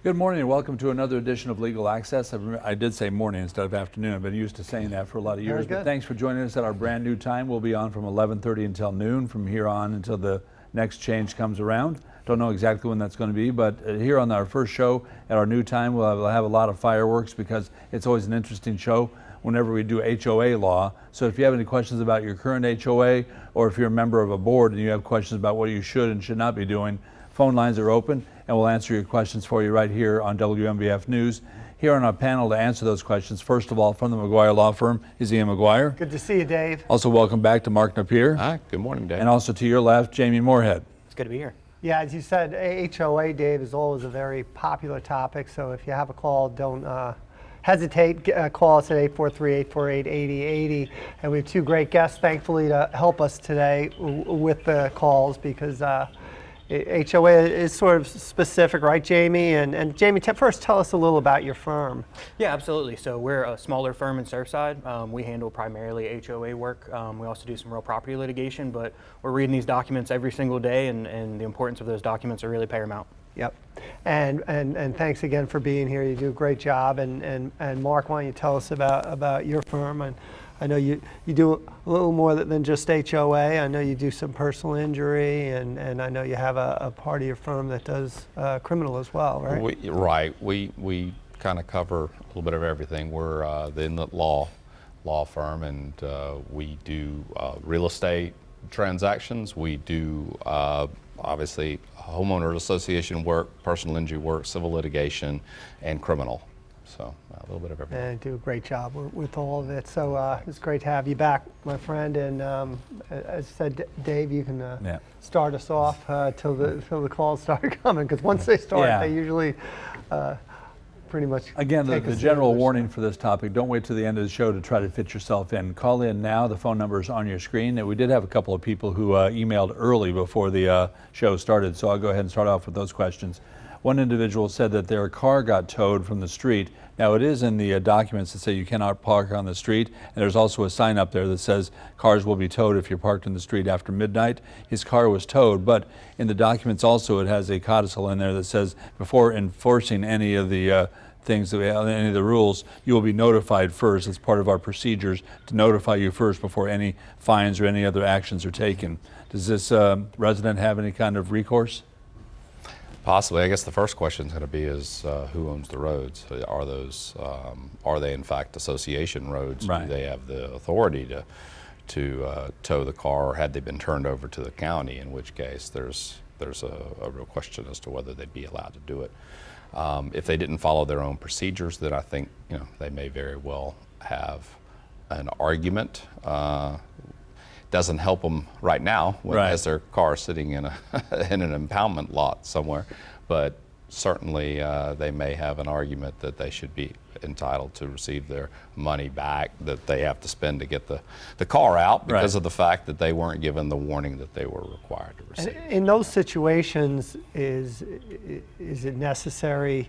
Good morning and welcome to another edition of Legal Access. I did say morning instead of afternoon. I've been used to saying that for a lot of years. But thanks for joining us at our brand new time. We'll be on from 11:30 until noon from here on until the next change comes around. Don't know exactly when that's going to be, but here on our first show at our new time, we'll have a lot of fireworks because it's always an interesting show whenever we do HOA law. So if you have any questions about your current HOA, or if you're a member of a board and you have questions about what you should and should not be doing, phone lines are open and we'll answer your questions for you right here on WMBF News. Here on our panel to answer those questions, first of all, from the McGuire Law Firm is Ian McGuire. Good to see you, Dave. Also welcome back to Mark Napier. Hi, good morning, Dave. And also to your left, Jamie Moorhead. It's good to be here. Yeah, as you said, HOA, Dave, is always a very popular topic, so if you have a call, don't hesitate. Call us at 843-848-8080. And we have two great guests, thankfully, to help us today with the calls because HOA is sort of specific, right, Jamie? And Jamie, first tell us a little about your firm. Yeah, absolutely. So we're a smaller firm in Surfside. We handle primarily HOA work. We also do some real property litigation, but we're reading these documents every single day, and the importance of those documents are really paramount. Yep. And thanks again for being here. You do a great job. And Mark, why don't you tell us about your firm? And I know you do a little more than just HOA. I know you do some personal injury, and I know you have a part of your firm that does criminal as well, right? We kind of cover a little bit of everything. We're the inlet law firm, and we do real estate transactions. We do obviously Homeowners Association work, personal injury work, civil litigation, and criminal. So a little bit of everything. And do a great job with all of it. So it's great to have you back, my friend. And as I said, Dave, you can start us off till the calls start coming, because once they start, they usually pretty much. Again, the general warning for this topic: don't wait till the end of the show to try to fit yourself in. Call in now. The phone number is on your screen. And we did have a couple of people who emailed early before the show started, so I'll go ahead and start off with those questions. One individual said that their car got towed from the street. Now, it is in the documents that say you cannot park on the street, and there's also a sign up there that says cars will be towed if you're parked in the street after midnight. His car was towed, but in the documents also it has a codicil in there that says before enforcing any of the any of the rules, you will be notified first. It's part of our procedures to notify you first before any fines or any other actions are taken. Does this resident have any kind of recourse? Possibly. I guess the first question is going to be is who owns the roads? Are they in fact association roads? Right. Do they have the authority to tow the car, or had they been turned over to the county? In which case, there's a real question as to whether they'd be allowed to do it. If they didn't follow their own procedures, then I think they may very well have an argument. Doesn't help them right now as their car is sitting in in an impoundment lot somewhere, but certainly they may have an argument that they should be entitled to receive their money back that they have to spend to get the car out because of the fact that they weren't given the warning that they were required to receive. And in those situations, is it necessary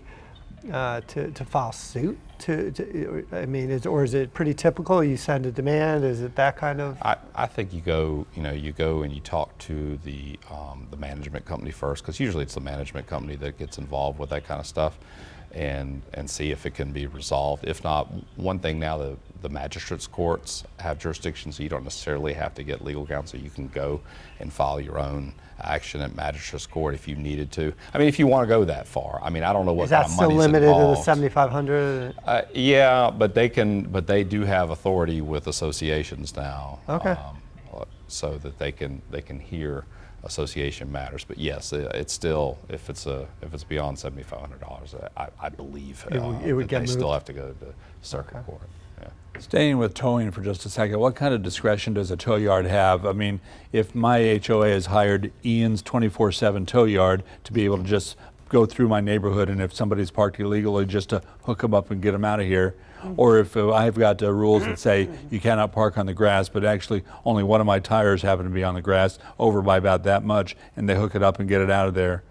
to file suit? Or is it pretty typical? You send a demand. Is it that kind of? I think you go and you talk to the management company first, because usually it's the management company that gets involved with that kind of stuff, and see if it can be resolved. If not, one thing now, the magistrates courts have jurisdiction, so you don't necessarily have to get legal counsel. You can go and file your own action at magistrates court if you needed to. I mean, if you want to go that far. I mean, I don't know what kind of money's involved. Is that still limited to the $7,500? Yeah, but they do have authority with associations now. Okay. So that they can hear association matters. But yes, it's still, if it's beyond $7,500, I believe it would get they moved. still have to go to circuit court. Staying with towing for just a second, what kind of discretion does a tow yard have? I mean, if my HOA has hired Ian's 24/7 tow yard to be able to just go through my neighborhood, and if somebody's parked illegally, just to hook them up and get them out of here, or if I've got rules that say you cannot park on the grass, but actually only one of my tires happen to be on the grass over by about that much, and they hook it up and get it out of there.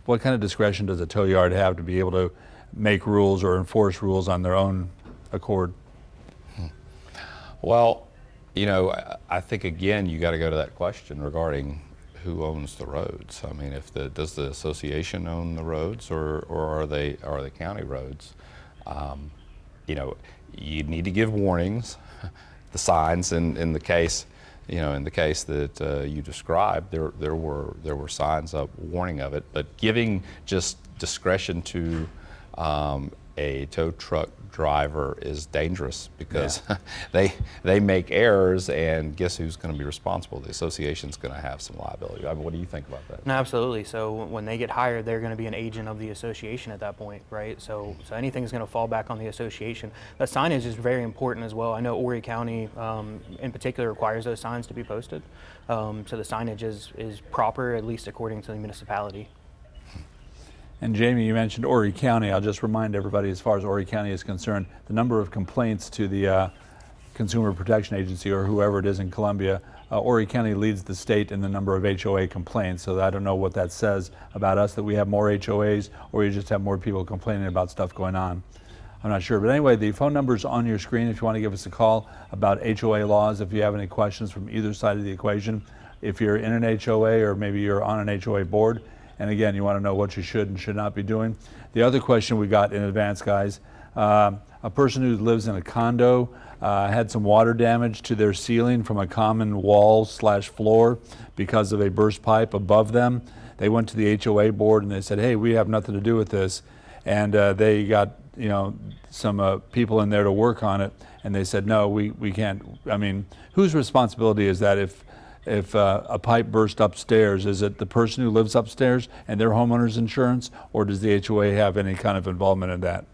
What kind of discretion does a tow yard have to be able to make rules or enforce rules on their own accord? Well, I think again you got to go to that question regarding who owns the roads. I mean, does the association own the roads, or are they county roads? You know, you need to give warnings. The signs in the case, you know, in the case that you described, there were signs of warning of it, but giving just discretion to a tow truck driver is dangerous, because they make errors, and guess who's going to be responsible? The association's going to have some liability. I mean, what do you think about that? No, absolutely. So when they get hired, they're going to be an agent of the association at that point, right? So anything is going to fall back on the association. That signage is very important as well. I know Horry County in particular requires those signs to be posted. So the signage is proper, at least according to the municipality. And Jamie, you mentioned Horry County. I'll just remind everybody, as far as Horry County is concerned, the number of complaints to the Consumer Protection Agency, or whoever it is in Columbia, Horry County leads the state in the number of HOA complaints. So I don't know what that says about us, that we have more HOAs, or you just have more people complaining about stuff going on. I'm not sure. But anyway, the phone number's on your screen if you want to give us a call about HOA laws, if you have any questions from either side of the equation. If you're in an HOA, or maybe you're on an HOA board, and again, you want to know what you should and should not be doing. The other question we got in advance, guys, a person who lives in a condo had some water damage to their ceiling from a common wall/floor because of a burst pipe above them. They went to the HOA board and they said, hey, we have nothing to do with this. And they got, you know, some people in there to work on it, and they said, no, we can't. I mean, whose responsibility is that if a pipe burst upstairs? Is it the person who lives upstairs and their homeowner's insurance, or does the HOA have any kind of involvement in that?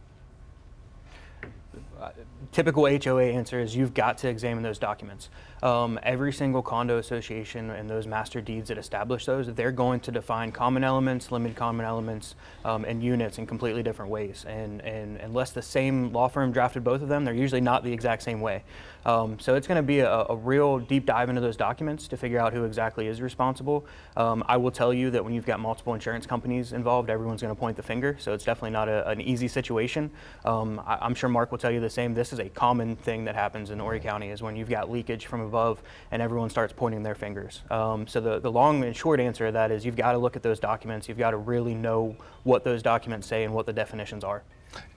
Typical HOA answer is you've got to examine those documents. Every single condo association and those master deeds that establish those, they're going to define common elements, limited common elements, and units in completely different ways. And unless the same law firm drafted both of them, they're usually not the exact same way. So it's going to be a real deep dive into those documents to figure out who exactly is responsible. I will tell you that when you've got multiple insurance companies involved, everyone's going to point the finger. So it's definitely not an easy situation. I'm sure Mark will tell you the same. This is a common thing that happens in Horry County, is when you've got leakage from above and everyone starts pointing their fingers. So the long and short answer to that is you've got to look at those documents. You've got to really know what those documents say and what the definitions are.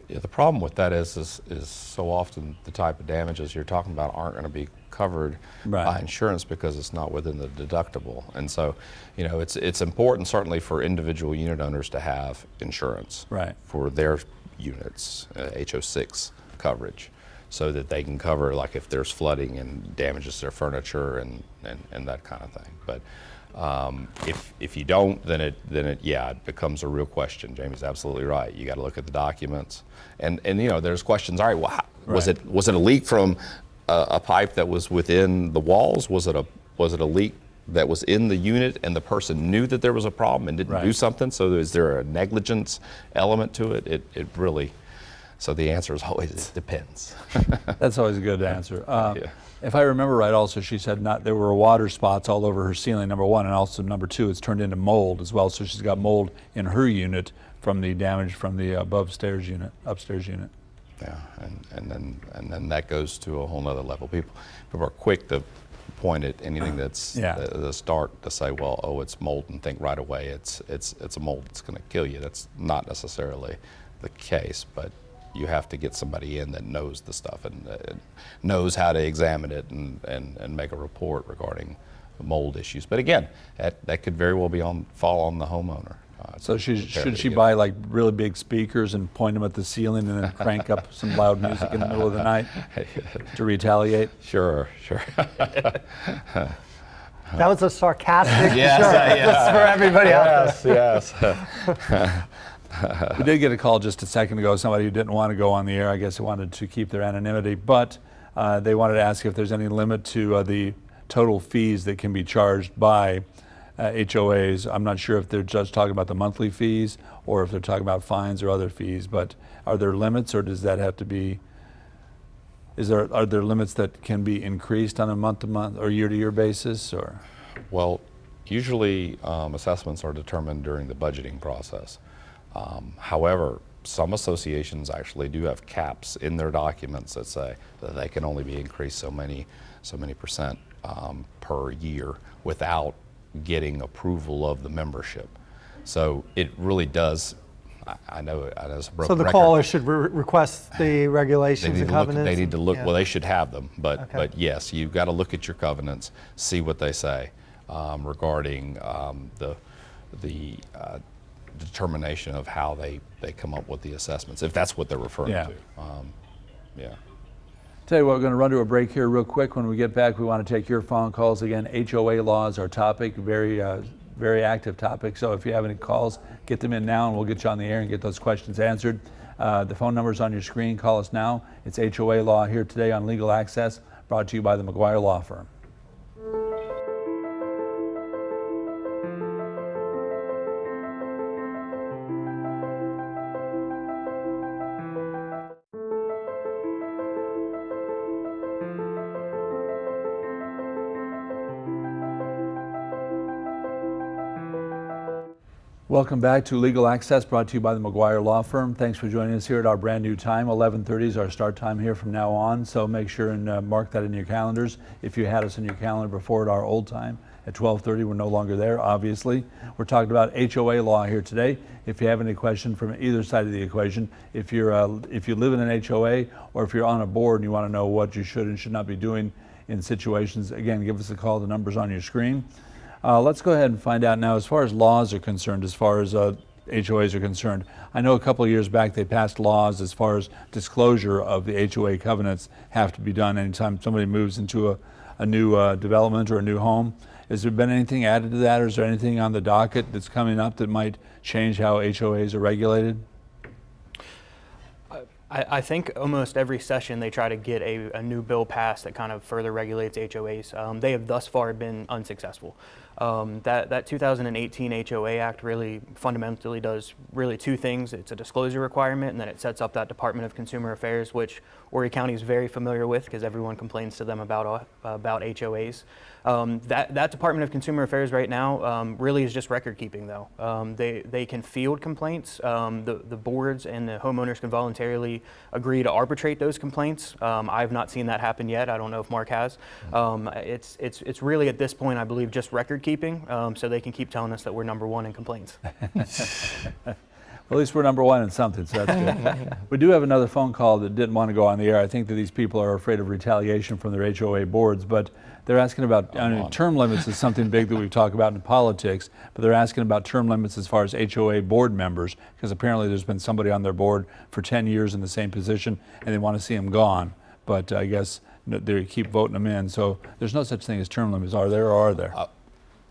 Yeah, the problem with that is so often the type of damages you're talking about aren't going to be covered by insurance because it's not within the deductible. And so, you know, it's important certainly for individual unit owners to have insurance for their units, HO6 coverage, so that they can cover, like, if there's flooding and damages their furniture and that kind of thing. But if you don't, then it becomes a real question. Jamie's absolutely right. You got to look at the documents, and you know, there's questions. All right, well, was it a leak from a pipe that was within the walls? Was it a leak that was in the unit and the person knew that there was a problem and didn't do something? So is there a negligence element to it? It really. So the answer is always, it depends. That's always a good answer. If I remember right, also she said there were water spots all over her ceiling, number one, and also number two, it's turned into mold as well. So she's got mold in her unit from the damage from the upstairs unit. Yeah, and then that goes to a whole nother level. People are quick to point at anything that's the start to say, well, oh, it's mold, and think right away it's a mold that's going to kill you. That's not necessarily the case, but you have to get somebody in that knows the stuff and knows how to examine it and make a report regarding mold issues. But again, that could very well fall on the homeowner. So should she buy like really big speakers and point them at the ceiling and then crank up some loud music in the middle of the night to retaliate? Sure. That was a sarcastic just for everybody else. Yes. We did get a call just a second ago, somebody who didn't want to go on the air. I guess they wanted to keep their anonymity, but they wanted to ask if there's any limit to the total fees that can be charged by HOAs. I'm not sure if they're just talking about the monthly fees or if they're talking about fines or other fees, but are there limits, or does that have to be, are there limits that can be increased on a month-to-month or year-to-year basis? Or? Well, usually assessments are determined during the budgeting process. However, some associations actually do have caps in their documents that say that they can only be increased so many percent per year without getting approval of the membership. So it really does, I know it's a broken So the record. caller should request the They regulations need and to look, covenants? they need to look, Yeah. well, they should have them, but, Okay. but yes, you've got to look at your covenants, see what they say regarding the determination of how they come up with the assessments, if that's what they're referring Yeah. to. Yeah. Tell you what, we're going to run to a break here real quick. When we get back, we want to take your phone calls. Again, HOA law is our topic, very active topic. So if you have any calls, get them in now and we'll get you on the air and get those questions answered. The phone number's on your screen. Call us now. It's HOA law here today on Legal Access, brought to you by the McGuire Law Firm. Welcome back to Legal Access, brought to you by the McGuire Law Firm. Thanks for joining us here at our brand new time. 11:30 is our start time here from now on, so make sure and mark that in your calendars. If you had us in your calendar before at our old time at 12:30, we're no longer there, obviously. We're talking about HOA law here today. If you have any question from either side of the equation, if you live in an HOA or if you're on a board and you want to know what you should and should not be doing in situations, again, give us a call. The number's on your screen. Let's go ahead and find out now, as far as laws are concerned, as far as HOAs are concerned. I know a couple of years back they passed laws as far as disclosure of the HOA covenants have to be done anytime somebody moves into a new development or a new home. Has there been anything added to that, or is there anything on the docket that's coming up that might change how HOAs are regulated? I think almost every session they try to get a new bill passed that kind of further regulates HOAs. They have thus far been unsuccessful. That 2018 HOA Act really fundamentally does really two things. It's a disclosure requirement, and then it sets up that Department of Consumer Affairs, which Horry County is very familiar with because everyone complains to them about HOAs. That Department of Consumer Affairs right now really is just record keeping, though. They can field complaints. The boards and the homeowners can voluntarily agree to arbitrate those complaints. I've not seen that happen yet. I don't know if Mark has. It's really at this point, I believe, just record keeping, so they can keep telling us that we're number one in complaints. Well, at least we're number one in something, so that's good. We do have another phone call that didn't want to go on the air. I think that these people are afraid of retaliation from their HOA boards, but they're asking about, term limits is something big that we've talked about in politics, but they're asking about term limits as far as HOA board members, because apparently there's been somebody on their board for 10 years in the same position, and they want to see them gone. But I guess they keep voting them in, so there's no such thing as term limits, are there, or are there?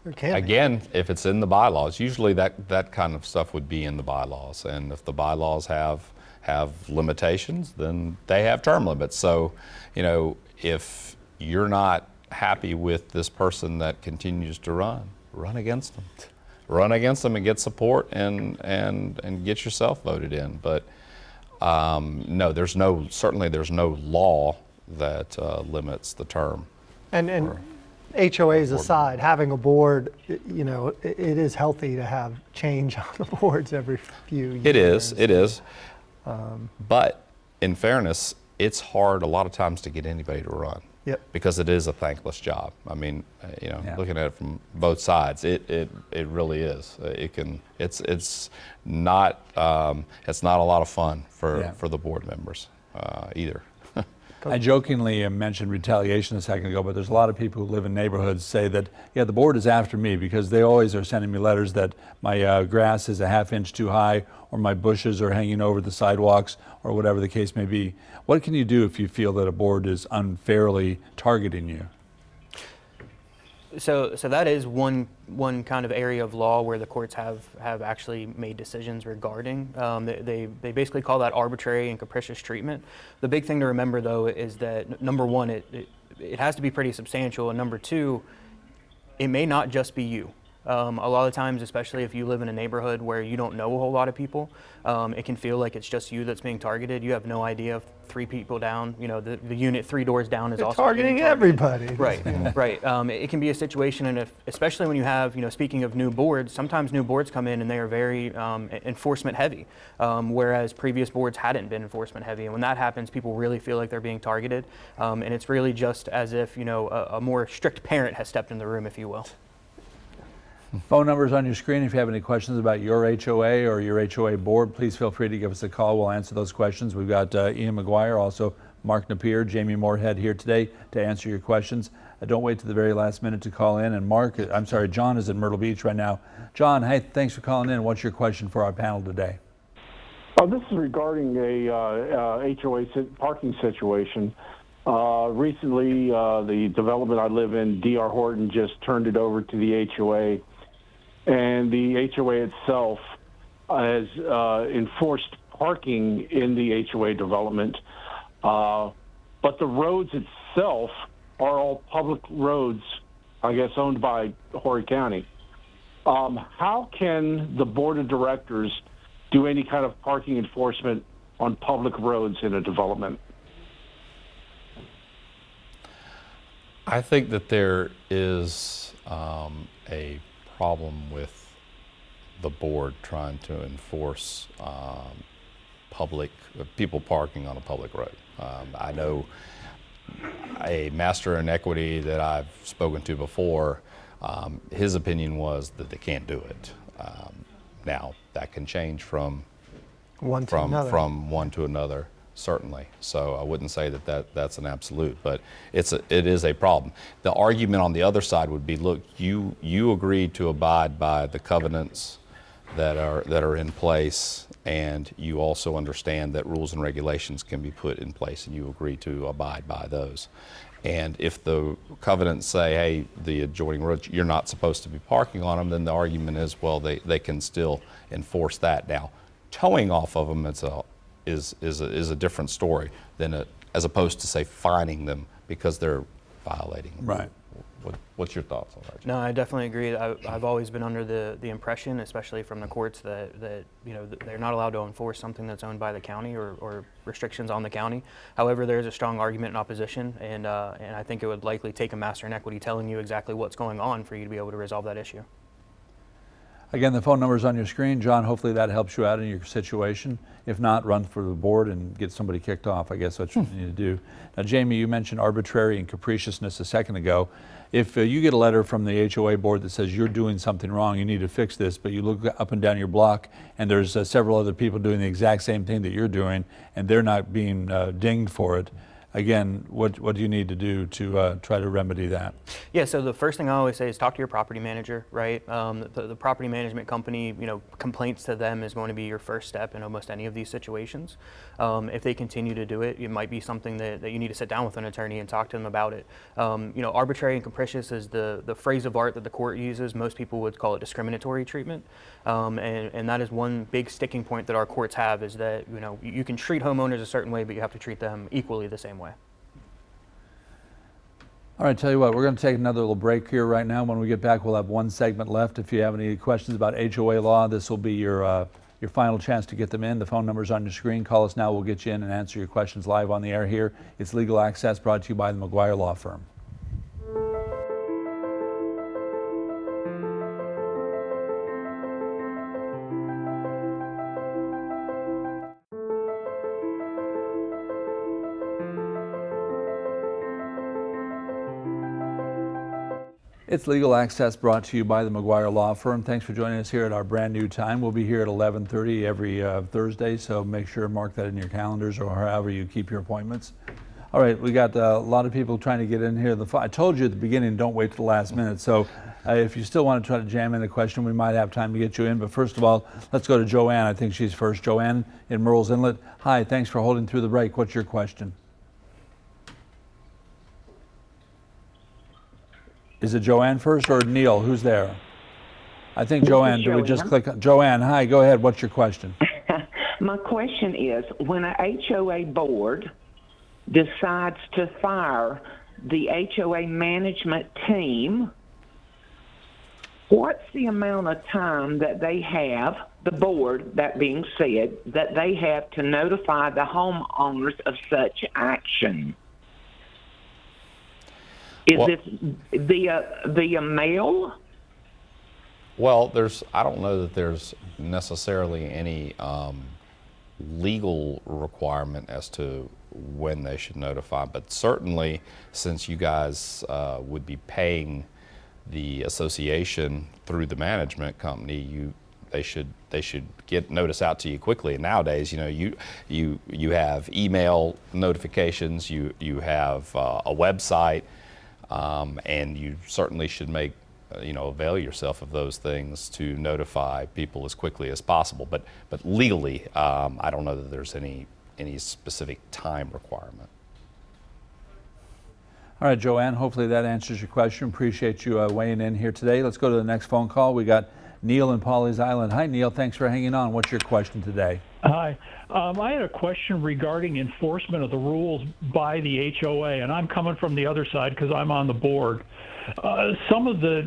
Again, if it's in the bylaws, usually that kind of stuff would be in the bylaws, and if the bylaws have limitations, then they have term limits. So, if you're not happy with this person that continues to run against them. Run against them and get support and get yourself voted in. But no, certainly there's no law that limits the term. And HOAs aside, having a board, it is healthy to have change on the boards every few years. It is. But in fairness, it's hard a lot of times to get anybody to run. Yep. Because it is a thankless job. I mean, looking at it from both sides, it really is. It's not a lot of fun for the board members either. I jokingly mentioned retaliation a second ago, but there's a lot of people who live in neighborhoods say that, the board is after me because they always are sending me letters that my grass is a ½ inch too high or my bushes are hanging over the sidewalks or whatever the case may be. What can you do if you feel that a board is unfairly targeting you? So that is one kind of area of law where the courts have actually made decisions regarding. They basically call that arbitrary and capricious treatment. The big thing to remember, though, is that number one, it has to be pretty substantial, and number two, it may not just be you. A lot of times, especially if you live in a neighborhood where you don't know a whole lot of people, it can feel like it's just you that's being targeted. You have no idea if 3 people down, the unit 3 doors down is They're also targeting being targeted. everybody. Right. It can be a situation, and especially when you have, speaking of new boards, sometimes new boards come in and they are very enforcement heavy, whereas previous boards hadn't been enforcement heavy. And when that happens, people really feel like they're being targeted, and it's really just as if, a more strict parent has stepped in the room, if you will. Phone numbers on your screen. If you have any questions about your HOA or your HOA board, please feel free to give us a call. We'll answer those questions. We've got Ian McGuire, also Mark Napier, Jamie Moorhead here today to answer your questions. Don't wait to the very last minute to call in. And John is in Myrtle Beach right now. John, hey, thanks for calling in. What's your question for our panel today? This is regarding a HOA parking situation. Recently, the development I live in, D.R. Horton, just turned it over to the HOA, and the HOA itself has enforced parking in the HOA development, but the roads itself are all public roads, I guess, owned by Horry County. How can the board of directors do any kind of parking enforcement on public roads in a development? I think that there is a problem with the board trying to enforce people parking on a public road. I know a master in equity that I've spoken to before, his opinion was that they can't do it. Now that can change from one to another, certainly. So I wouldn't say that's an absolute, but it is a problem. The argument on the other side would be, look, you agreed to abide by the covenants that are in place, and you also understand that rules and regulations can be put in place, and you agree to abide by those. And if the covenants say, hey, the adjoining roads, you're not supposed to be parking on them, then the argument is, well, they can still enforce that. Now, towing off of them is a different story than as opposed to, say, fining them because they're violating. Right. What's your thoughts on that? No, I definitely agree. I've always been under the impression, especially from the courts, that they're not allowed to enforce something that's owned by the county or restrictions on the county. However, there is a strong argument in opposition, and I think it would likely take a master in equity telling you exactly what's going on for you to be able to resolve that issue. Again, the phone number is on your screen. John, hopefully that helps you out in your situation. If not, run for the board and get somebody kicked off. I guess that's what you need to do. Now, Jamie, you mentioned arbitrary and capriciousness a second ago. If you get a letter from the HOA board that says you're doing something wrong, you need to fix this, but you look up and down your block and there's several other people doing the exact same thing that you're doing and they're not being dinged for it, again, what do you need to do to try to remedy that? Yeah, so the first thing I always say is talk to your property manager, right? The property management company, complaints to them is going to be your first step in almost any of these situations. If they continue to do it, it might be something that you need to sit down with an attorney and talk to them about it. Arbitrary and capricious is the phrase of art that the court uses. Most people would call it discriminatory treatment. And that is one big sticking point that our courts have, is that you can treat homeowners a certain way, but you have to treat them equally the same way. All right, tell you what, we're going to take another little break here right now. When we get back, we'll have one segment left. If you have any questions about HOA law, this will be your final chance to get them in. The phone number's on your screen. Call us now. We'll get you in and answer your questions live on the air here. It's Legal Access, brought to you by the McGuire Law Firm. It's Legal Access, brought to you by the McGuire Law Firm. Thanks for joining us here at our brand new time. We'll be here at 11:30 every Thursday, so make sure to mark that in your calendars or however you keep your appointments. All right, we got a lot of people trying to get in here. I told you at the beginning, don't wait till the last minute. So if you still want to try to jam in a question, we might have time to get you in. But first of all, let's go to Joanne. I think she's first. Joanne in Murrells Inlet. Hi, thanks for holding through the break. What's your question? Is it Joanne first or Neil? Who's there? I think Joanne. Did we just click on Joanne? Hi, go ahead. What's your question? My question is, when a HOA board decides to fire the HOA management team, what's the amount of time that they have, the board, that being said, that they have to notify the homeowners of such action? Is this via mail? Well, I don't know that there's necessarily any legal requirement as to when they should notify, but certainly since you guys would be paying the association through the management company, they should get notice out to you quickly. And nowadays, you have email notifications, you have a website, and you certainly should make avail yourself of those things to notify people as quickly as possible. But legally, I don't know that there's any specific time requirement. All right, Joanne, hopefully that answers your question. Appreciate you weighing in here today. Let's go to the next phone call. We got Neil in Pawleys Island. Hi, Neil. Thanks for hanging on. What's your question today? Hi. I had a question regarding enforcement of the rules by the HOA, and I'm coming from the other side because I'm on the board. Some of the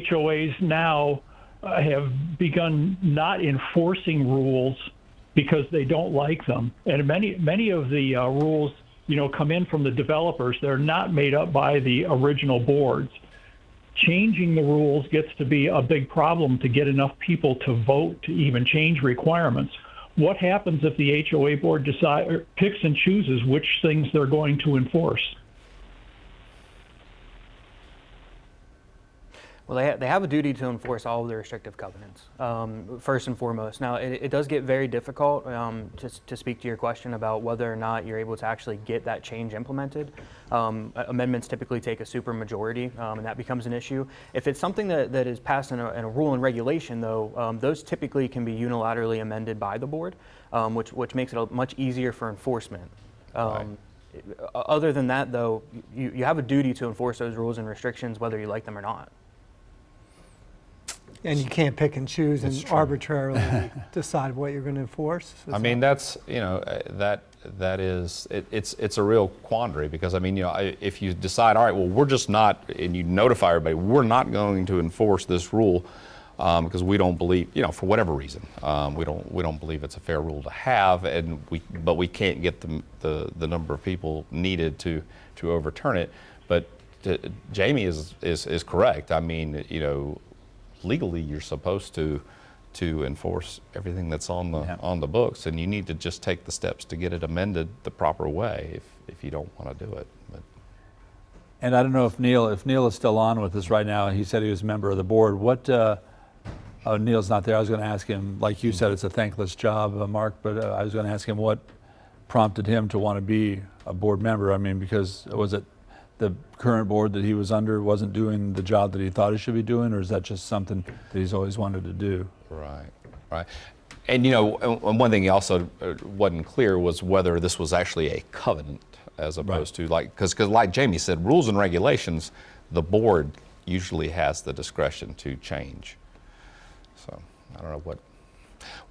HOAs now have begun not enforcing rules because they don't like them, and many of the rules, come in from the developers. They're not made up by the original boards. Changing the rules gets to be a big problem to get enough people to vote to even change requirements. What happens if the HOA board picks and chooses which things they're going to enforce? Well, they have a duty to enforce all of the restrictive covenants, first and foremost. Now, it does get very difficult to speak to your question about whether or not you're able to actually get that change implemented. Amendments typically take a supermajority, and that becomes an issue. If it's something that is passed in a rule and regulation, though, those typically can be unilaterally amended by the board, which makes it much easier for enforcement. Right. Other than that, though, you have a duty to enforce those rules and restrictions whether you like them or not. And you can't pick and choose and arbitrarily decide what you're going to enforce. I mean, that's that is it's a real quandary, because if you decide, all right, well, we're just not, and you notify everybody, we're not going to enforce this rule because we don't believe, for whatever reason, we don't believe it's a fair rule to have, but we can't get the number of people needed to overturn it. But Jamie is correct. I mean, legally, you're supposed to enforce everything that's on the books, and you need to just take the steps to get it amended the proper way if you don't want to do it. But. And I don't know if Neil is still on with us right now. He said he was a member of the board. Oh, Neil's not there. I was going to ask him, like you said, it's a thankless job, Mark, but I was going to ask him what prompted him to want to be a board member. I mean, because was it the current board that he was under wasn't doing the job that he thought he should be doing, or is that just something that he's always wanted to do? Right. And and one thing he also wasn't clear was whether this was actually a covenant as opposed to because like Jamie said, rules and regulations, the board usually has the discretion to change. So I don't know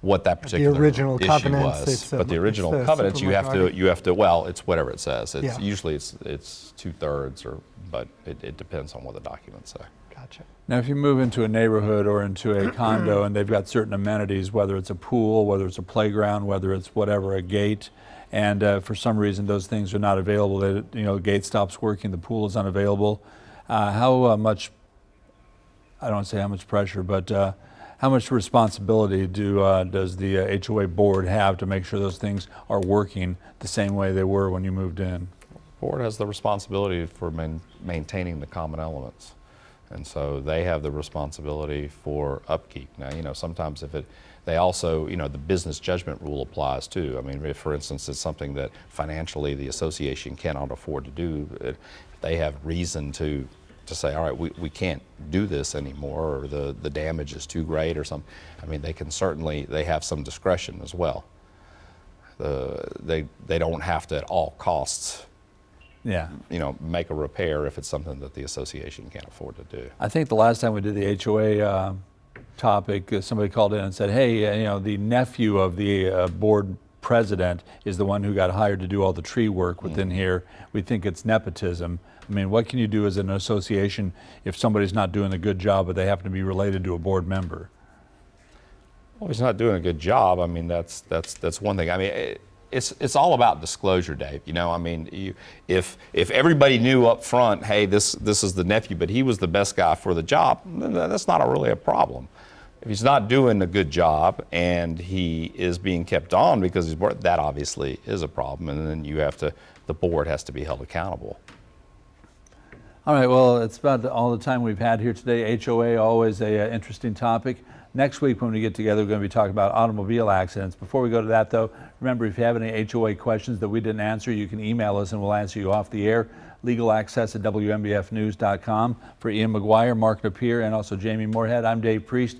what that particular the original issue covenants, was, but the original covenants you have to well, it's whatever it says. It's usually it's 2/3, but it depends on what the documents say. Gotcha. Now, if you move into a neighborhood or into a condo and they've got certain amenities, whether it's a pool, whether it's a playground, whether it's whatever, a gate, and for some reason those things are not available, the gate stops working, the pool is unavailable, how much, I don't want to say how much pressure, but how much responsibility does the HOA board have to make sure those things are working the same way they were when you moved in? The board has the responsibility for maintaining the common elements. And so they have the responsibility for upkeep. Now, sometimes they also, the business judgment rule applies too. I mean, if, for instance, it's something that financially the association cannot afford to do, they have reason to say, all right, we can't do this anymore, or the damage is too great or something. I mean, they have some discretion as well. They don't have to at all costs make a repair if it's something that the association can't afford to do. I think the last time we did the HOA topic, somebody called in and said, hey, the nephew of the board president is the one who got hired to do all the tree work within here. We think it's nepotism. I mean, what can you do as an association if somebody's not doing a good job but they happen to be related to a board member? Well, he's not doing a good job. I mean, that's one thing. I mean, it's all about disclosure, Dave. I mean, if everybody knew up front, hey, this is the nephew, but he was the best guy for the job, then that's not really a problem. If he's not doing a good job and he is being kept on because he's bored, that obviously is a problem, and then the board has to be held accountable. All right, well, it's about all the time we've had here today. HOA, always a interesting topic. Next week when we get together, we're going to be talking about automobile accidents. Before we go to that, though, remember, if you have any HOA questions that we didn't answer, you can email us and we'll answer you off the air. Legalaccess@WMBFnews.com. For Ian McGuire, Mark Napier, and also Jamie Moorhead, I'm Dave Priest.